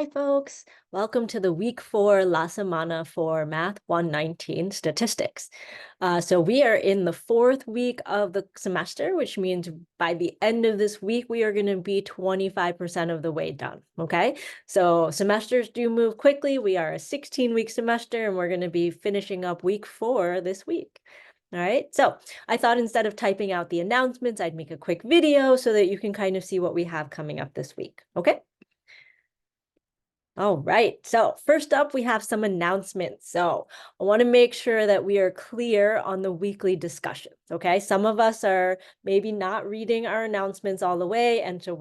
Hi, folks. Welcome to the week 4 La Semana for Math 119 statistics. So we are in the 4th week of the semester, which means by the end of this week, we are going to be 25% of the way done. Okay, so semesters do move quickly. We are a 16-week semester, and we're going to be finishing up week 4 this week. All right, so I thought instead of typing out the announcements, I'd make a quick video so that you can kind of see what we have coming up this week. Okay. All right, so first up, we have some announcements. So I want to make sure that we are clear on the weekly discussions, okay? Some of us are maybe not reading our announcements all the way, and so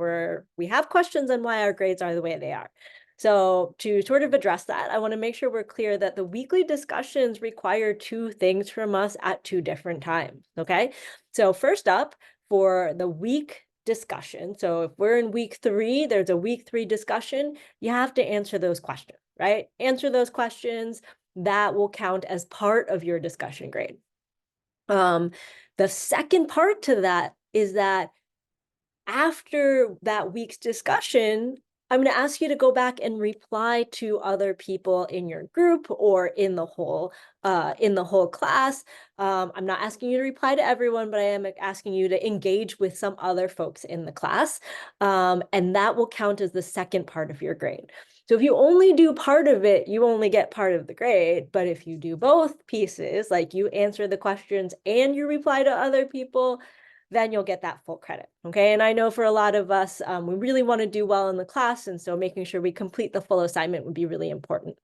we have questions on why our grades are the way they are. So to sort of address that, I want to make sure we're clear that the weekly discussions require 2 things from us at 2 different times, okay? So first up, for the week discussion, so if we're in week 3, there's a week 3 discussion, you have to answer those questions, right? Answer those questions. That will count as part of your discussion grade. The second part to that is that after that week's discussion, I'm going to ask you to go back and reply to other people in your group or in the whole class. I'm not asking you to reply to everyone, but I am asking you to engage with some other folks in the class. And that will count as the second part of your grade. So if you only do part of it, you only get part of the grade. But if you do both pieces, like you answer the questions and you reply to other people, then you'll get that full credit, okay? And I know for a lot of us, we really want to do well in the class, and so making sure we complete the full assignment would be really important.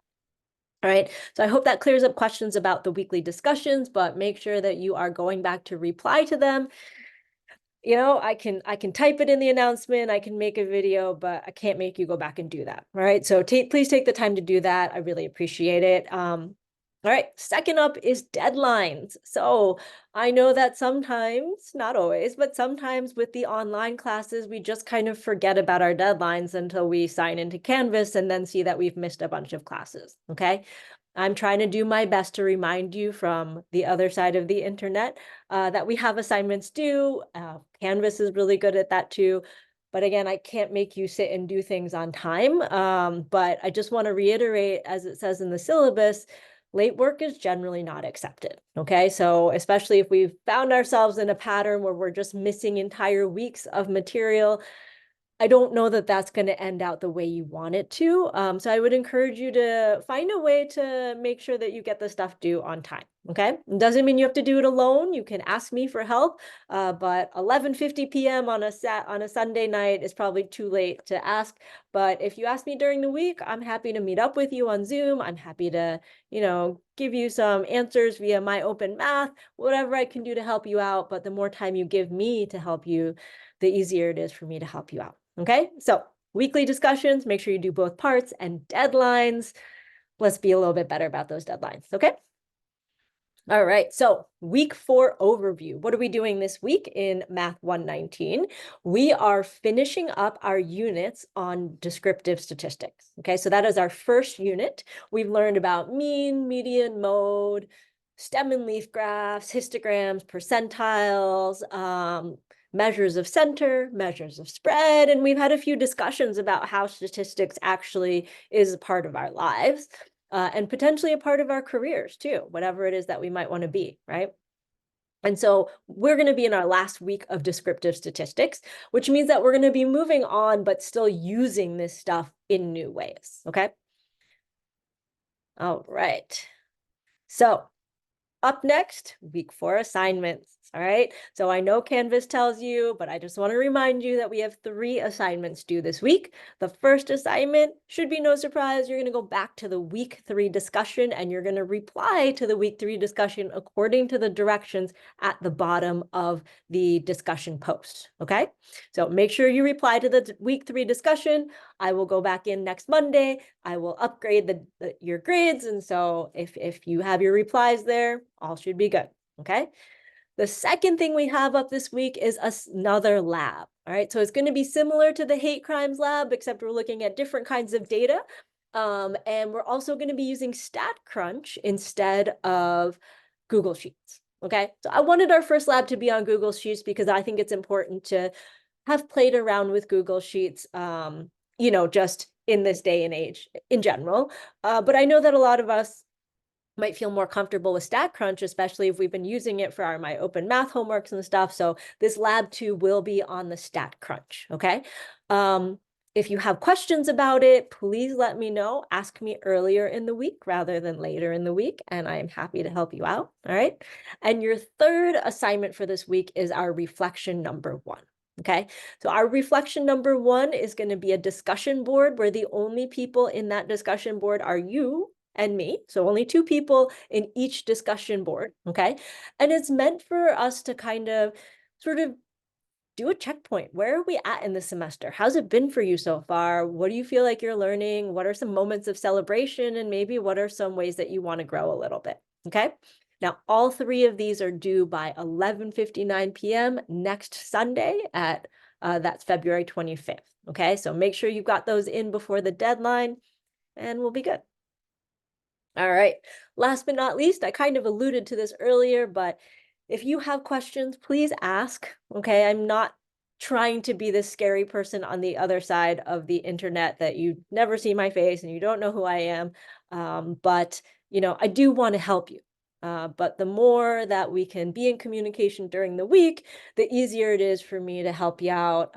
All right, so I hope that clears up questions about the weekly discussions, but make sure that you are going back to reply to them. You know, I can type it in the announcement, I can make a video, but I can't make you go back and do that. All right, so please take the time to do that. I really appreciate it. All right, second up is deadlines. So I know that sometimes, not always, but sometimes with the online classes, we just kind of forget about our deadlines until we sign into Canvas and then see that we've missed a bunch of classes, okay? I'm trying to do my best to remind you from the other side of the internet that we have assignments due. Canvas is really good at that too. But again, I can't make you sit and do things on time. But I just want to reiterate, as it says in the syllabus, late work is generally not accepted, okay? So especially if we've found ourselves in a pattern where we're just missing entire weeks of material, I don't know that that's going to end out the way you want it to. So I would encourage you to find a way to make sure that you get the stuff due on time, okay? It doesn't mean you have to do it alone. You can ask me for help, but 11:50 p.m. on a Sunday night is probably too late to ask. But if you ask me during the week, I'm happy to meet up with you on Zoom. I'm happy to, give you some answers via my open math, whatever I can do to help you out. But the more time you give me to help you, the easier it is for me to help you out. Okay, so weekly discussions, make sure you do both parts, and deadlines. Let's be a little bit better about those deadlines, okay? All right, so week 4 overview. What are we doing this week in Math 119? We are finishing up our units on descriptive statistics, okay? So that is our first unit. We've learned about mean, median, mode, stem and leaf graphs, histograms, percentiles, measures of center, measures of spread, and we've had a few discussions about how statistics actually is a part of our lives and potentially a part of our careers too, whatever it is that we might want to be, right? And so we're going to be in our last week of descriptive statistics, which means that we're going to be moving on, but still using this stuff in new ways, okay? All right. So up next, week 4 assignments. All right, so I know Canvas tells you, but I just want to remind you that we have 3 assignments due this week. The first assignment should be no surprise. You're going to go back to the week 3 discussion and you're going to reply to the week 3 discussion according to the directions at the bottom of the discussion post. Okay, so make sure you reply to the week 3 discussion. I will go back in next Monday. I will upgrade your grades. And so if you have your replies there, all should be good. Okay. The second thing we have up this week is another lab. All right, so it's going to be similar to the hate crimes lab, except we're looking at different kinds of data. And we're also going to be using StatCrunch instead of Google Sheets. Okay, so I wanted our first lab to be on Google Sheets because I think it's important to have played around with Google Sheets, just in this day and age in general. But I know that a lot of us might feel more comfortable with StatCrunch, especially if we've been using it for our My Open Math homeworks and stuff. So this lab 2 will be on the StatCrunch, okay? If you have questions about it, please let me know. Ask me earlier in the week rather than later in the week, and I am happy to help you out, all right? And your third assignment for this week is our reflection number 1. Okay, so our reflection number 1 is going to be a discussion board where the only people in that discussion board are you and me. So only 2 people in each discussion board, okay? And it's meant for us to kind of sort of do a checkpoint. Where are we at in the semester? How's it been for you so far? What do you feel like you're learning? What are some moments of celebration? And maybe what are some ways that you want to grow a little bit, okay? Now, all 3 of these are due by 11:59 p.m. next Sunday at, that's February 25th, okay? So make sure you've got those in before the deadline and we'll be good. All right, last but not least, I kind of alluded to this earlier, but if you have questions, please ask, okay? I'm not trying to be this scary person on the other side of the internet that you never see my face and you don't know who I am. But, you know, I do want to help you. But the more that we can be in communication during the week, the easier it is for me to help you out,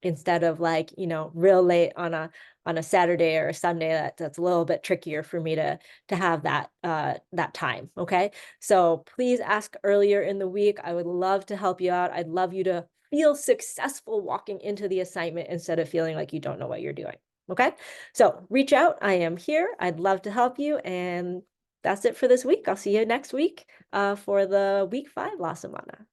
instead of like, you know, real late on a Saturday or a Sunday. That's a little bit trickier for me to have that time. Okay. So please ask earlier in the week. I would love to help you out. I'd love you to feel successful walking into the assignment instead of feeling like you don't know what you're doing. Okay. So reach out. I am here. I'd love to help you. And that's it for this week. I'll see you next week for the week 5 La Semana.